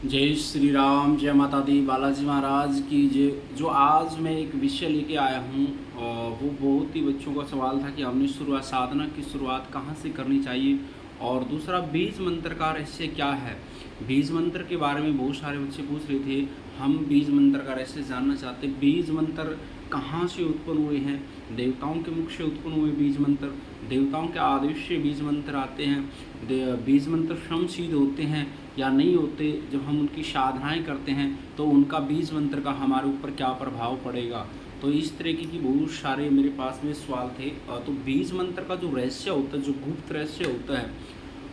जय श्री राम, जय माता दी, बालाजी महाराज की जय। जो आज मैं एक विषय लेके आया हूँ वो बहुत ही बच्चों का सवाल था कि हमने साधना की शुरुआत कहाँ से करनी चाहिए, और दूसरा बीज मंत्र का रहस्य क्या है। बीज मंत्र के बारे में बहुत सारे बच्चे पूछ रहे थे। हम बीज मंत्र का रहस्य जानना चाहते। बीज मंत्र कहाँ से उत्पन्न हुए हैं? देवताओं के मुख से उत्पन्न हुए बीज मंत्र, देवताओं के आदेश से बीज मंत्र आते हैं। बीज मंत्र स्वयं सिद्ध होते हैं या नहीं होते। जब हम उनकी साधनाएं करते हैं तो उनका बीज मंत्र का हमारे ऊपर क्या प्रभाव पड़ेगा। तो इस तरीके की बहुत सारे मेरे पास में सवाल थे। तो बीज मंत्र का जो रहस्य होता है, जो गुप्त रहस्य होता है,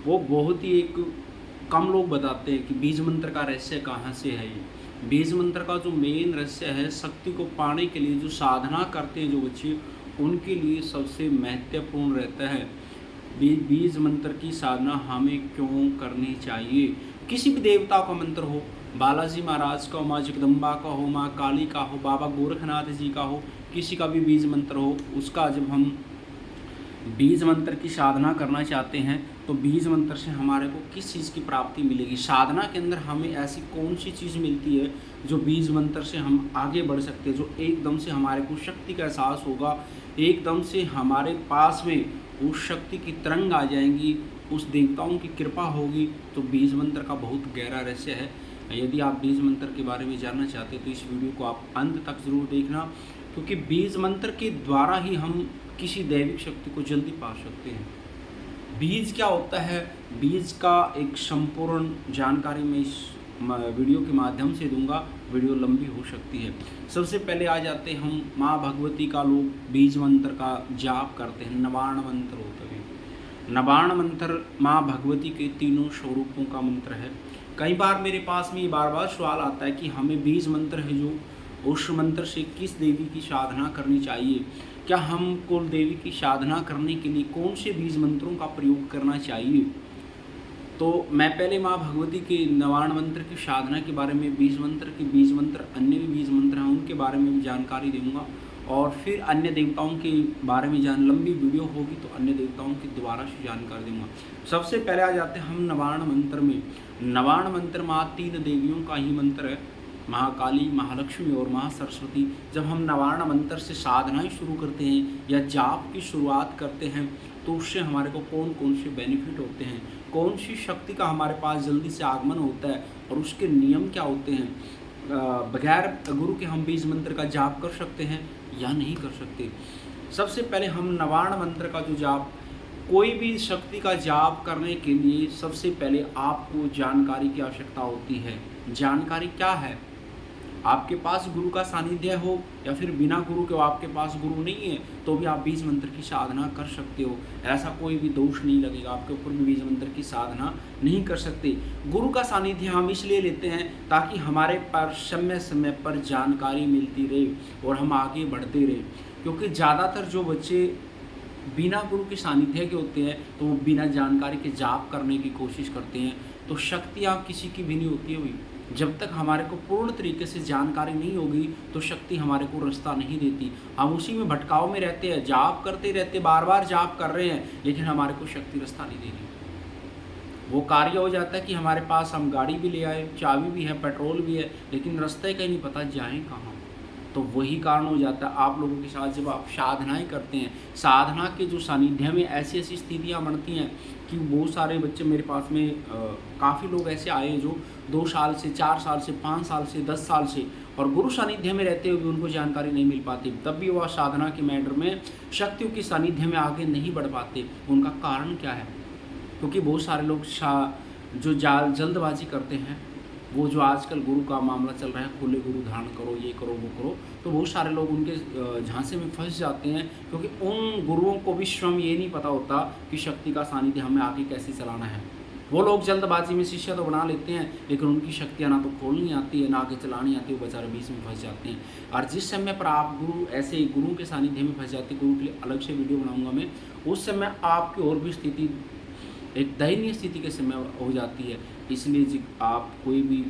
वो बहुत ही एक कम लोग बताते हैं कि बीज मंत्र का रहस्य कहाँ से है। ये बीज मंत्र का जो मेन रहस्य है, शक्ति को पाने के लिए जो साधना करते हैं जो बच्चे, उनके लिए सबसे महत्वपूर्ण रहता है बीज मंत्र की साधना हमें क्यों करनी चाहिए। किसी भी देवता का मंत्र हो, बालाजी महाराज का हो, माँ जगदम्बा का हो, माँ काली का हो, बाबा गोरखनाथ जी का हो, किसी का भी बीज मंत्र हो, उसका जब हम बीज मंत्र की साधना करना चाहते हैं तो बीज मंत्र से हमारे को किस चीज़ की प्राप्ति मिलेगी। साधना के अंदर हमें ऐसी कौन सी चीज़ मिलती है जो बीज मंत्र से हम आगे बढ़ सकते हैं, जो एकदम से हमारे को शक्ति का एहसास होगा, एकदम से हमारे पास में उस शक्ति की तरंग आ जाएंगी, उस देवताओं की कृपा होगी। तो बीज मंत्र का बहुत गहरा रहस्य है। यदि आप बीज मंत्र के बारे में जानना चाहते हैं तो इस वीडियो को आप अंत तक ज़रूर देखना, क्योंकि बीज मंत्र के द्वारा ही हम किसी दैविक शक्ति को जल्दी पा सकते हैं। बीज क्या होता है, बीज का एक संपूर्ण जानकारी मैं इस वीडियो के माध्यम से दूंगा। वीडियो लंबी हो सकती है। सबसे पहले आ जाते हैं हम माँ भगवती का लोग बीज मंत्र का जाप करते हैं। नवाण मंत्र होता है। नवाण मंत्र माँ भगवती के तीनों स्वरूपों का मंत्र है। कई बार मेरे पास में बार बार सवाल आता है कि हमें बीज मंत्र है जो, उस मंत्र से किस देवी की साधना करनी चाहिए, क्या हम कुल देवी की साधना करने के लिए कौन से बीज मंत्रों का प्रयोग करना चाहिए। तो मैं पहले माँ भगवती के नवाण मंत्र की साधना के बारे में, बीज मंत्र अन्य भी बीज मंत्र हैं उनके बारे में भी जानकारी दूंगा, और फिर अन्य देवताओं के बारे में लंबी वीडियो होगी तो अन्य देवताओं की दोबारा से जानकारी दूंगा। सबसे पहले आ जाते हैं हम नवाण मंत्र में। नवाण मंत्र माँ तीन देवियों का ही मंत्र है, महाकाली, महालक्ष्मी और महासरस्वती। जब हम नवाण मंत्र से साधनाएं शुरू करते हैं या जाप की शुरुआत करते हैं तो उससे हमारे को कौन कौन से बेनिफिट होते हैं, कौन सी शक्ति का हमारे पास जल्दी से आगमन होता है और उसके नियम क्या होते हैं। बगैर गुरु के हम बीज मंत्र का जाप कर सकते हैं या नहीं कर सकते। सबसे पहले हम नवाण मंत्र का जो जाप, कोई भी शक्ति का जाप करने के लिए सबसे पहले आपको जानकारी की आवश्यकता होती है। जानकारी क्या है? आपके पास गुरु का सानिध्य हो या फिर बिना गुरु के आपके पास गुरु नहीं है तो भी आप बीज मंत्र की साधना कर सकते हो। ऐसा कोई भी दोष नहीं लगेगा आपके ऊपर भी बीज मंत्र की साधना नहीं कर सकते। गुरु का सानिध्य हम इसलिए लेते हैं ताकि हमारे पास समय समय पर जानकारी मिलती रहे और हम आगे बढ़ते रहे, क्योंकि ज़्यादातर जो बच्चे बिना गुरु के सानिध्य के होते हैं तो वो बिना जानकारी के जाप करने की कोशिश करते हैं। तो शक्तियाँ किसी की भी नहीं होती है। जब तक हमारे को पूर्ण तरीके से जानकारी नहीं होगी तो शक्ति हमारे को रास्ता नहीं देती। हम उसी में भटकाव में रहते हैं, जाप करते रहते, बार बार जाप कर रहे हैं, लेकिन हमारे को शक्ति रास्ता नहीं दे रही। वो कार्य हो जाता है कि हमारे पास हम गाड़ी भी ले आए, चाबी भी है, पेट्रोल भी है, लेकिन रास्ते का ही नहीं पता जाएँ कहाँ। तो वही कारण हो जाता है आप लोगों के साथ जब आप साधनाएं करते हैं। साधना के जो सानिध्य में ऐसी ऐसी स्थितियां बनती हैं कि बहुत सारे बच्चे मेरे पास में काफ़ी लोग ऐसे आए जो 2 साल से, 4 साल से, 5 साल से, 10 साल से, और गुरु सानिध्य में रहते हुए भी उनको जानकारी नहीं मिल पाती, तब भी वह साधना के मैटर में शक्तियों की सानिध्य में आगे नहीं बढ़ पाते। उनका कारण क्या है? क्योंकि बहुत सारे लोग जो जल्दबाजी करते हैं, वो जो आजकल गुरु का मामला चल रहा है, खुले गुरु धारण करो, ये करो, वो करो, तो बहुत सारे लोग उनके झांसे में फंस जाते हैं, क्योंकि उन गुरुओं को भी स्वयं ये नहीं पता होता कि शक्ति का सानिध्य हमें आगे कैसे चलाना है। वो लोग जल्दबाजी में शिष्य तो बना लेते हैं, लेकिन उनकी शक्तियाँ ना तो खोलनी आती है ना आगे चलानी आती है, वो बेचारे बीच में फंस जाते हैं। और जिस समय पर आप गुरु ऐसे गुरु के सानिध्य में फंस जाते, गुरु के लिए अलग से वीडियो बनाऊँगा मैं, उस समय आपकी और भी स्थिति एक दयनीय स्थिति के समय हो जाती है। इसलिए आप कोई भी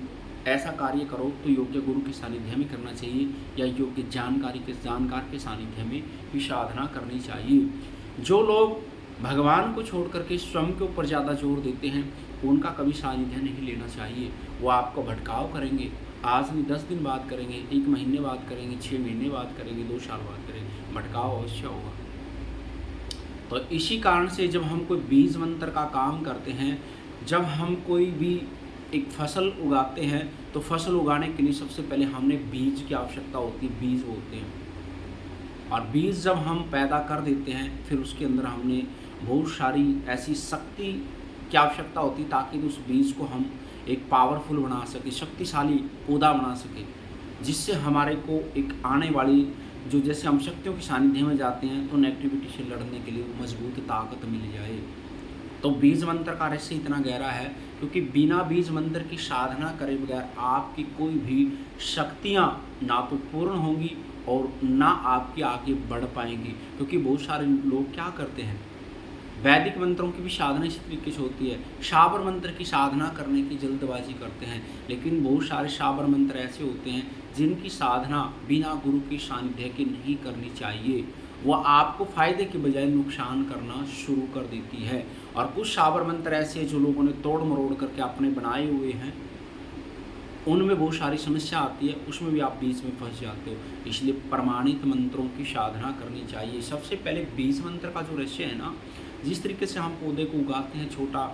ऐसा कार्य करो तो योग्य गुरु के सानिध्य में करना चाहिए या योग्य जानकार के सानिध्य में भी साधना करनी चाहिए। जो लोग भगवान को छोड़ करके स्वयं के ऊपर ज़्यादा जोर देते हैं उनका कभी सानिध्य नहीं लेना चाहिए। वो आपको भटकाव करेंगे, आज नहीं 10 दिन बाद करेंगे, 1 महीने बाद करेंगे, 6 महीने बाद करेंगे, 2 साल बाद करेंगे, भटकाव अवश्य होगा। तो इसी कारण से जब हम कोई बीज मंत्र का काम करते हैं, जब हम कोई भी एक फसल उगाते हैं, तो फसल उगाने के लिए सबसे पहले हमने बीज की आवश्यकता होती है, बीज बोते हैं। और बीज जब हम पैदा कर देते हैं, फिर उसके अंदर हमने बहुत सारी ऐसी शक्ति की आवश्यकता होती है ताकि उस बीज को हम एक पावरफुल बना सके, शक्तिशाली पौधा बना सके, जिससे हमारे को एक आने वाली जो जैसे हम शक्तियों के सानिध्य में जाते हैं तो नेगेटिविटी से लड़ने के लिए मजबूत ताकत मिल जाए। तो बीज मंत्र का रहस्य इतना गहरा है क्योंकि बिना बीज मंत्र की साधना करे बगैर आपकी कोई भी शक्तियाँ ना तो पूर्ण होंगी और ना आपकी आगे बढ़ पाएंगी। क्योंकि बहुत सारे लोग क्या करते हैं, वैदिक मंत्रों की भी साधना इसी तरीके से होती है, शाबर मंत्र की साधना करने की जल्दबाजी करते हैं, लेकिन बहुत सारे शाबर मंत्र ऐसे होते हैं जिनकी साधना बिना गुरु के सानिध्य के नहीं करनी चाहिए। वो आपको फायदे के बजाय नुकसान करना शुरू कर देती है। और कुछ शाबर मंत्र ऐसे हैं जो लोगों ने तोड़ मरोड़ करके अपने बनाए हुए हैं, उनमें बहुत सारी समस्या आती है, उसमें भी आप बीच में फंस जाते हो। इसलिए प्रमाणित मंत्रों की साधना करनी चाहिए। सबसे पहले बीज मंत्र का जो रहस्य है ना, जिस तरीके से हम पौधे को उगाते हैं, छोटा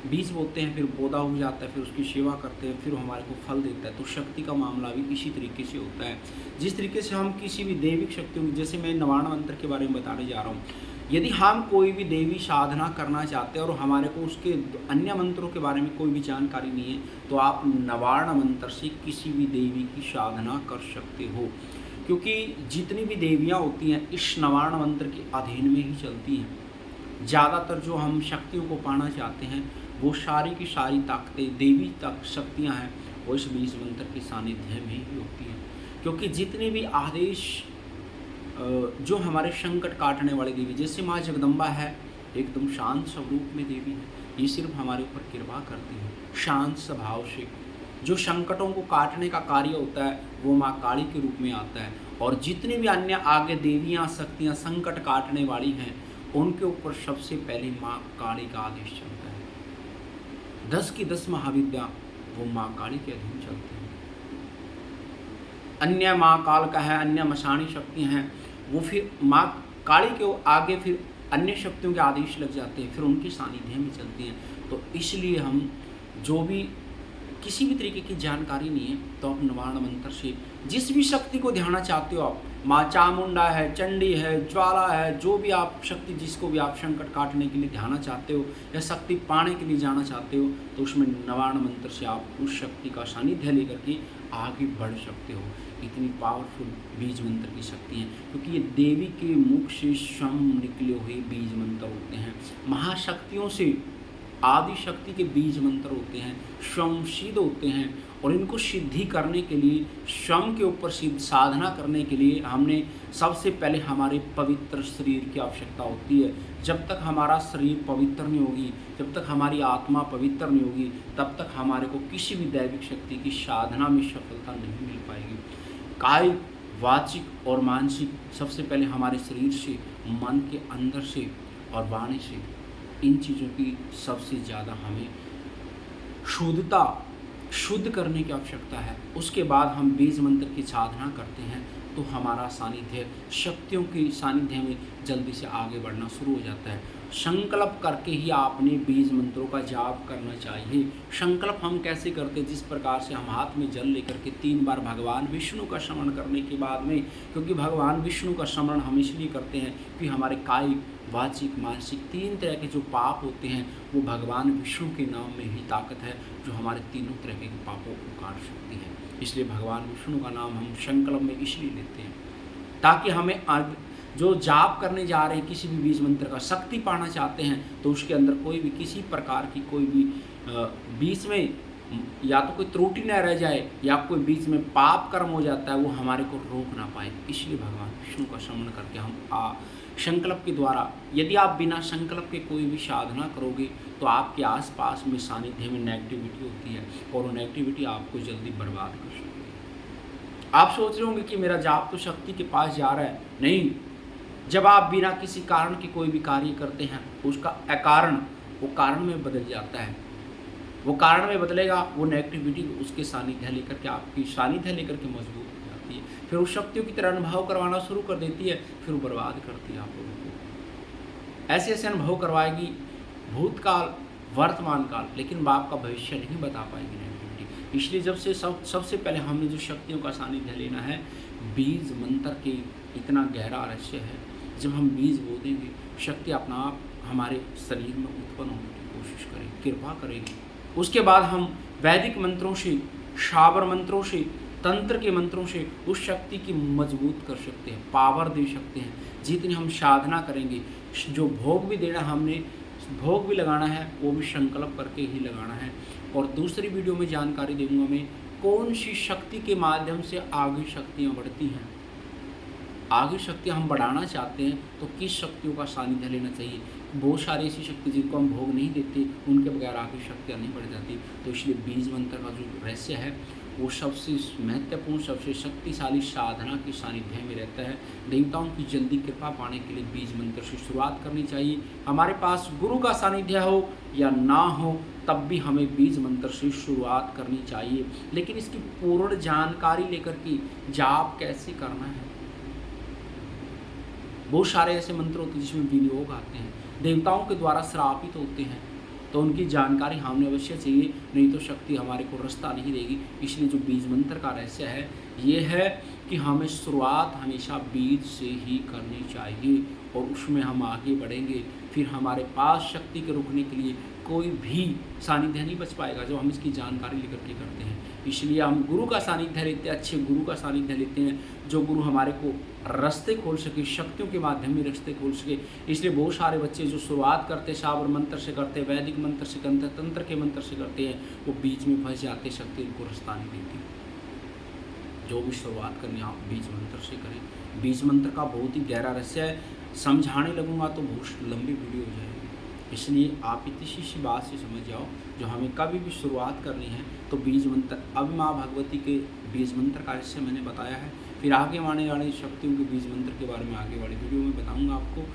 बीज बोते हैं, फिर पौधा उग जाता है, फिर उसकी सेवा करते हैं, फिर हमारे को फल देता है, तो शक्ति का मामला भी इसी तरीके से होता है। जिस तरीके से हम किसी भी दैविक शक्तियों, जैसे मैं नवाण मंत्र के बारे में बताने जा रहा हूँ, यदि हम कोई भी देवी साधना करना चाहते हैं और हमारे को उसके अन्य मंत्रों के बारे में कोई भी जानकारी नहीं है, तो आप नवाण मंत्र से किसी भी देवी की साधना कर सकते हो। क्योंकि जितनी भी देवियाँ होती हैं इस नवाण मंत्र के अधीन में ही चलती हैं। ज़्यादातर जो हम शक्तियों को पाना चाहते हैं वो सारी की सारी ताकतें, देवी तक शक्तियाँ हैं, वो इस बीज मंत्र के सानिध्य में ही होती हैं। क्योंकि जितने भी आदेश जो हमारे संकट काटने वाली देवी, जैसे माँ जगदम्बा है, एकदम शांत स्वरूप में देवी है, ये सिर्फ हमारे ऊपर कृपा करती है शांत स्वभाव से। जो संकटों को काटने का कार्य होता है वो माँ काली के रूप में आता है। और जितनी भी अन्य आगे देवियाँ शक्तियाँ संकट काटने वाली हैं, उनके ऊपर सबसे पहले माँ काली का आदेश चलता है। 10 की 10 महाविद्या वो माँ काली के अधीन चलती हैं। अन्य माँ काल का है, अन्य मशानी शक्तियाँ हैं, वो फिर माँ काली के आगे फिर अन्य शक्तियों के आदेश लग जाते हैं, फिर उनके सानिध्य में चलती हैं। तो इसलिए हम जो भी किसी भी तरीके की जानकारी नहीं है तो आप नवाण मंत्र से जिस भी शक्ति को ध्याना चाहते हो, आप माँ चामुंडा है, चंडी है, ज्वाला है, जो भी आप शक्ति जिसको भी आप संकट काटने के लिए ध्याना चाहते हो या शक्ति पाने के लिए जाना चाहते हो, तो उसमें नवाण मंत्र से आप उस शक्ति का सानिध्य लेकर के आगे बढ़ सकते हो। इतनी पावरफुल बीज मंत्र की शक्ति है क्योंकि ये देवी के मुख से स्वयं निकले हुए बीज मंत्र होते हैं। महाशक्तियों से आदि शक्ति के बीज मंत्र होते हैं, स्वयं सिद्ध होते हैं। और इनको सिद्धि करने के लिए, स्वयं के ऊपर सिद्ध साधना करने के लिए हमने सबसे पहले हमारे पवित्र शरीर की आवश्यकता होती है। जब तक हमारा शरीर पवित्र नहीं होगी, जब तक हमारी आत्मा पवित्र नहीं होगी, तब तक हमारे को किसी भी दैविक शक्ति की साधना में सफलता नहीं मिल पाएगी। कायिक, वाचिक और मानसिक, सबसे पहले हमारे शरीर से, मन के अंदर से और वाणी से, इन चीज़ों की सबसे ज़्यादा हमें शुद्ध करने की आवश्यकता है। उसके बाद हम बीज मंत्र की साधना करते हैं तो हमारा सानिध्य शक्तियों के सानिध्य में जल्दी से आगे बढ़ना शुरू हो जाता है। संकल्प करके ही आपने बीज मंत्रों का जाप करना चाहिए। संकल्प हम कैसे करते हैं, जिस प्रकार से हम हाथ में जल लेकर के 3 बार भगवान विष्णु का स्मरण करने के बाद में, क्योंकि भगवान विष्णु का स्मरण हम इसलिए करते हैं कि हमारे कायिक, वाचिक, मानसिक 3 तरह के जो पाप होते हैं वो भगवान विष्णु के नाम में ही ताकत है जो हमारे तीनों तरह के पापों को काट सकती है। इसलिए भगवान विष्णु का नाम हम संकल्प में इसलिए लेते हैं ताकि हमें जो जाप करने जा रहे हैं किसी भी बीज मंत्र का, शक्ति पाना चाहते हैं, तो उसके अंदर कोई भी किसी प्रकार की कोई भी बीच में या तो कोई त्रुटि न रह जाए या कोई बीच में पाप कर्म हो जाता है वो हमारे को रोक ना पाए। इसलिए भगवान विष्णु का स्मरण करके हम संकल्प के द्वारा, यदि आप बिना संकल्प के कोई भी साधना करोगे तो आपके आसपास में सानिध्य में नेगेटिविटी होती है और वो नेगेटिविटी आपको जल्दी बर्बाद कर सकती है। आप सोच रहे होंगे कि मेरा जाप तो शक्ति के पास जा रहा है। नहीं, जब आप बिना किसी कारण के कोई भी कार्य करते हैं उसका अकारण वो कारण में बदल जाता है। वो कारण में बदलेगा, वो नेगेटिविटी उसके सानिध्य लेकर के, आपकी सानिध्य लेकर के मजबूत हो जाती है। फिर उस शक्तियों की तरह अनुभव करवाना शुरू कर देती है, फिर वो बर्बाद करती है आप लोगों को। ऐसे ऐसे अनुभव करवाएगी, भूतकाल, वर्तमान काल, लेकिन बाप का भविष्य नहीं बता पाएगी नेगेटिविटी। इसलिए जब से सबसे पहले हमने जो शक्तियों का सानिध्य लेना है, बीज मंत्र के इतना गहरा रहस्य है। जब हम बीज बो देंगे, शक्ति अपना आप हमारे शरीर में उत्पन्न होने की कोशिश करेगी, कृपा करेगी। उसके बाद हम वैदिक मंत्रों से, शाबर मंत्रों से, तंत्र के मंत्रों से उस शक्ति की मजबूत कर सकते हैं, पावर दे सकते हैं। जितनी हम साधना करेंगे, जो भोग भी देना, हमने भोग भी लगाना है, वो भी संकल्प करके ही लगाना है। और दूसरी वीडियो में जानकारी दूंगा मैं, कौन सी शक्ति के माध्यम से आगे शक्तियाँ बढ़ती हैं। आगे शक्तियाँ हम बढ़ाना चाहते हैं तो किस शक्तियों का सानिध्य लेना चाहिए। बहुत सारी ऐसी शक्ति जिनको हम भोग नहीं देते, उनके बगैर आगे शक्तियाँ नहीं बढ़ जाती। तो इसलिए बीज मंत्र का जो रहस्य है, वो सबसे महत्वपूर्ण, सबसे शक्तिशाली साधना के सानिध्य में रहता है। देवताओं की जल्दी कृपा पाने के लिए बीज मंत्र से शुरुआत करनी चाहिए। हमारे पास गुरु का सानिध्य हो या ना हो, तब भी हमें बीज मंत्र से शुरुआत करनी चाहिए। लेकिन इसकी पूर्ण जानकारी लेकर के जाप कैसे करना है। बहुत सारे ऐसे मंत्र होते हैं जिसमें विनियोग आते हैं, देवताओं के द्वारा श्रापित होते हैं, तो उनकी जानकारी हमें अवश्य चाहिए, नहीं तो शक्ति हमारे को रास्ता नहीं देगी। इसलिए जो बीज मंत्र का रहस्य है, ये है कि हमें शुरुआत हमेशा बीज से ही करनी चाहिए और उसमें हम आगे बढ़ेंगे। फिर हमारे पास शक्ति के रुकने के लिए कोई भी सानिध्य नहीं बच पाएगा, जो हम इसकी जानकारी लेकर के करते हैं। इसलिए हम गुरु का सानिध्य लेते हैं, अच्छे गुरु का सानिध्य लेते हैं, जो गुरु हमारे को रास्ते खोल सके, शक्तियों के माध्यम में रास्ते खोल सके। इसलिए बहुत सारे बच्चे जो शुरुआत करते, शाबर मंत्र से करते, वैदिक मंत्र से करते, तंत्र के मंत्र से करते हैं, वो बीच में फंस जाते, शक्ति उनको रास्ता नहीं देती। जो भी शुरुआत करनी आप बीज मंत्र से करें। बीज मंत्र का बहुत ही गहरा रहस्य है, समझाने लगूंगा तो बहुत लंबी वीडियो हो जाएगी। इसलिए आप इतनी सी बात से समझ जाओ, जो हमें कभी भी शुरुआत करनी है तो बीज मंत्र, अब माँ भगवती के बीज मंत्र का रहस्य मैंने बताया है। फिर आगे आने वाली शक्तियों के बीज मंत्र के बारे में आगे वाली वीडियो में बताऊंगा आपको।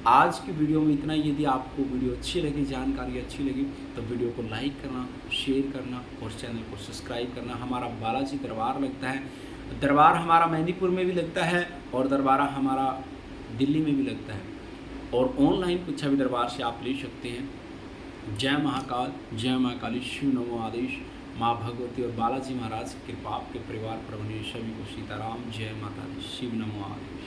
आज की वीडियो में इतना ही। यदि आपको वीडियो अच्छी लगी, जानकारी अच्छी लगी, तो वीडियो को लाइक करना, शेयर करना और चैनल को सब्सक्राइब करना। हमारा बालाजी दरबार लगता है, दरबार हमारा मेहंदीपुर में भी लगता है और दरबार हमारा दिल्ली में भी लगता है, और ऑनलाइन कुछ भी दरबार से आप ले सकते हैं। जय महाकाल, जय महाकाली, शिव नमो आदेश। माँ भगवती और बालाजी महाराज की कृपा आपके परिवार पर बनी, सभी को सीताराम। जय माता दी, शिव नमो आदेश।